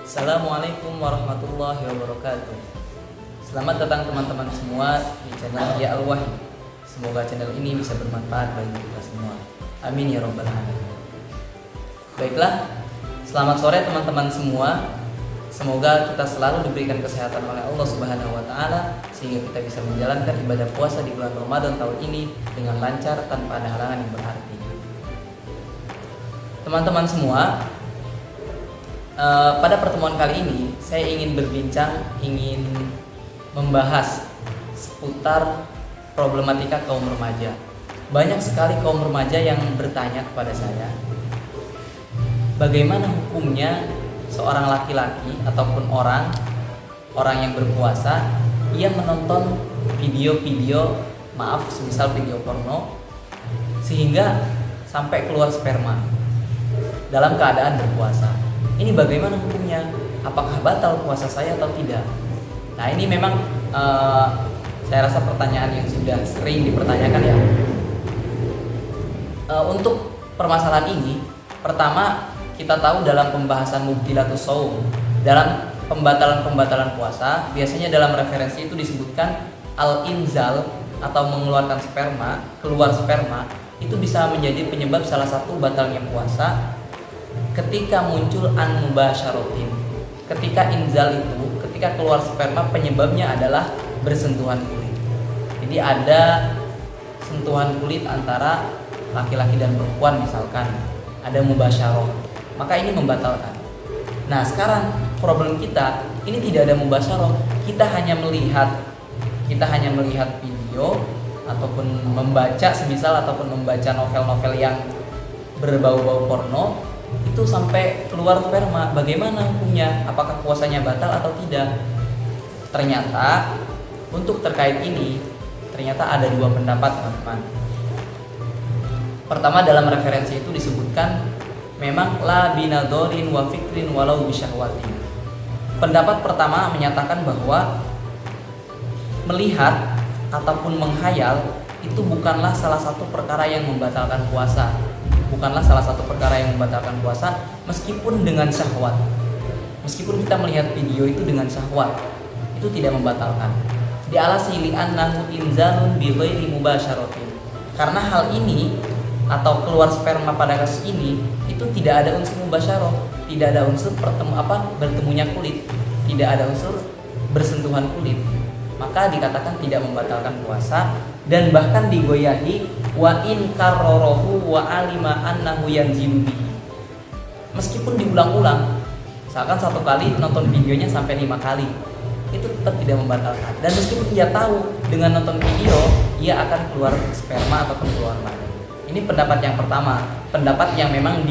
Assalamualaikum warahmatullahi wabarakatuh. Selamat datang teman-teman semua di channel Ya Al-Wahyi. Semoga channel ini bisa bermanfaat bagi kita semua. Amin ya robbal alamin. Baiklah, selamat sore teman-teman semua. Semoga kita selalu diberikan kesehatan oleh Allah Subhanahu wa taala sehingga kita bisa menjalankan ibadah puasa di bulan Ramadan tahun ini dengan lancar tanpa ada halangan yang berarti. Teman-teman semua, pada pertemuan kali ini saya ingin berbincang, ingin membahas seputar problematika kaum remaja. Banyak sekali kaum remaja yang bertanya kepada saya, bagaimana hukumnya seorang laki-laki ataupun orang yang berpuasa, ia menonton video-video, semisal video porno, sehingga sampai keluar sperma dalam keadaan berpuasa. Ini bagaimana hukumnya? Apakah batal puasa saya atau tidak? Nah, ini memang saya rasa pertanyaan yang sudah sering dipertanyakan ya. Untuk permasalahan ini, pertama kita tahu dalam pembahasan mubtilatus shaum, dalam pembatalan puasa, biasanya dalam referensi itu disebutkan al-inzal atau mengeluarkan sperma, keluar sperma, itu bisa menjadi penyebab salah satu batalnya puasa ketika muncul an-mubasyaratin. Ketika inzal itu, ketika keluar sperma, penyebabnya adalah bersentuhan kulit. Jadi ada sentuhan kulit antara laki-laki dan perempuan, misalkan ada mubasyarah, maka ini membatalkan. Nah, sekarang problem kita ini tidak ada mubasyarah, kita hanya melihat video ataupun membaca semisal ataupun membaca novel-novel yang berbau-bau porno, itu sampai keluar sperma. Bagaimana hukumnya? Apakah puasanya batal atau tidak? Ternyata untuk terkait ini ternyata ada dua pendapat, teman-teman. Pertama, dalam referensi itu disebutkan memang la binadorin wa fikrin walau bisyahwatin. Pendapat pertama menyatakan bahwa melihat ataupun menghayal itu bukanlah salah satu perkara yang membatalkan puasa. Bukanlah salah satu perkara yang membatalkan puasa meskipun dengan syahwat. Meskipun kita melihat video itu dengan syahwat, itu tidak membatalkan. Dialasi li'annahu inzalun bi ghairi mubasyaratin. Karena hal ini atau keluar sperma pada kasus ini itu tidak ada unsur mubasyarah, tidak ada unsur bertemunya kulit, tidak ada unsur bersentuhan kulit. Maka dikatakan tidak membatalkan puasa, dan bahkan digoyahi wa in karrarahu wa alima annahu yanzilu bihi. Meskipun diulang-ulang, misalkan satu kali nonton videonya sampai 5 kali, itu tetap tidak membatalkan. Dan meskipun dia tahu dengan nonton video ia akan keluar sperma ataupun keluar mani. Ini pendapat yang pertama, pendapat yang memang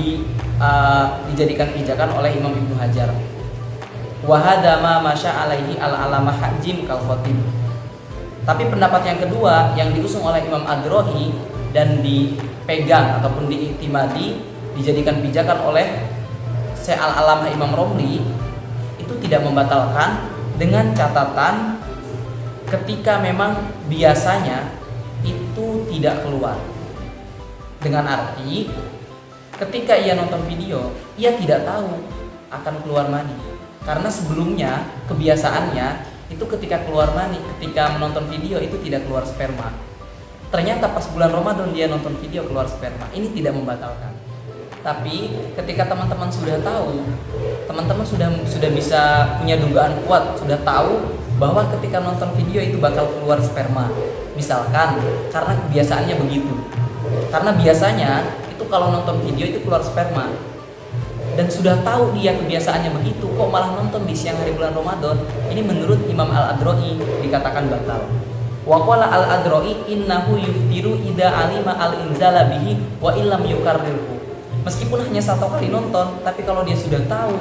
dijadikan pijakan oleh Imam Ibnu Hajar. Wa hadza ma masya alaihi al-alama hajim kal-khatib. Tapi pendapat yang kedua yang diusung oleh Imam Ad-Rahi dan dipegang ataupun diiktimadi, dijadikan pijakan oleh Syekh Al-Alamah Imam Romli, itu tidak membatalkan dengan catatan ketika memang biasanya itu tidak keluar. Dengan arti ketika ia nonton video, ia tidak tahu akan keluar mani. Karena sebelumnya kebiasaannya itu ketika keluar mani, ketika menonton video itu tidak keluar sperma. Ternyata pas bulan Ramadan dia nonton video keluar sperma. Ini tidak membatalkan. Tapi ketika teman-teman sudah tahu, teman-teman sudah bisa punya dugaan kuat, sudah tahu bahwa ketika nonton video itu bakal keluar sperma. Misalkan karena kebiasaannya begitu. Karena biasanya itu kalau nonton video itu keluar sperma. Dan sudah tahu dia kebiasaannya begitu, kok malah nonton di siang hari bulan Ramadan. Ini menurut Imam Al-Adra'i dikatakan batal. Wa qala Al-Adra'i innahu yuftiru idza alima al-inzala bihi wa illam yukarrirhu. Meskipun hanya satu kali nonton, tapi kalau dia sudah tahu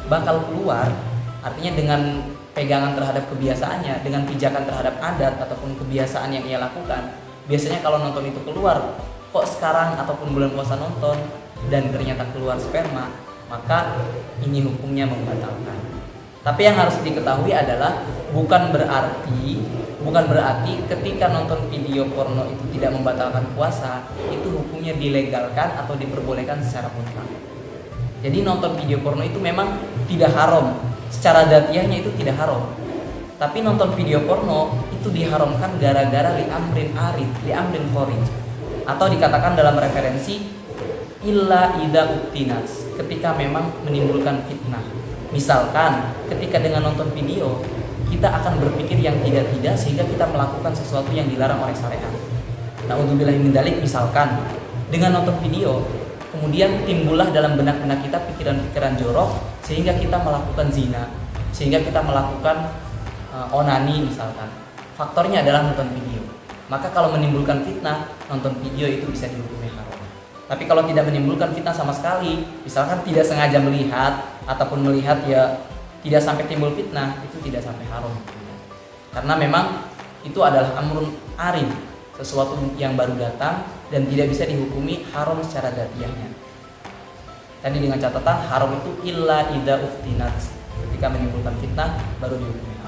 bakal keluar, artinya dengan pegangan terhadap kebiasaannya, dengan pijakan terhadap adat ataupun kebiasaan yang ia lakukan, biasanya kalau nonton itu keluar, kok sekarang ataupun bulan puasa nonton dan ternyata keluar sperma, maka ini hukumnya membatalkan. Tapi yang harus diketahui adalah bukan berarti ketika nonton video porno itu tidak membatalkan puasa, itu hukumnya dilegalkan atau diperbolehkan secara mutlak. Jadi nonton video porno itu memang tidak haram, secara datiahnya itu tidak haram. Tapi nonton video porno itu diharamkan gara-gara li amrin kharij, atau dikatakan dalam referensi illa idza uktinas, ketika memang menimbulkan fitnah. Misalkan ketika dengan nonton video kita akan berpikir yang tidak-tidak sehingga kita melakukan sesuatu yang dilarang oleh syariat. Na'udzubillah min dzalik, misalkan dengan nonton video kemudian timbullah dalam benak-benak kita pikiran-pikiran jorok sehingga kita melakukan zina, sehingga kita melakukan onani misalkan. Faktornya adalah nonton video. Maka kalau menimbulkan fitnah, nonton video itu bisa dihukumi haram. Tapi kalau tidak menimbulkan fitnah sama sekali, misalkan tidak sengaja melihat ataupun melihat ya tidak sampai timbul fitnah, itu tidak sampai haram. Karena memang itu adalah amrun arid, sesuatu yang baru datang dan tidak bisa dihukumi haram secara datiahnya. Tadi dengan catatan haram itu illa idza uftinat, ketika menimbulkan fitnah baru dihukumi.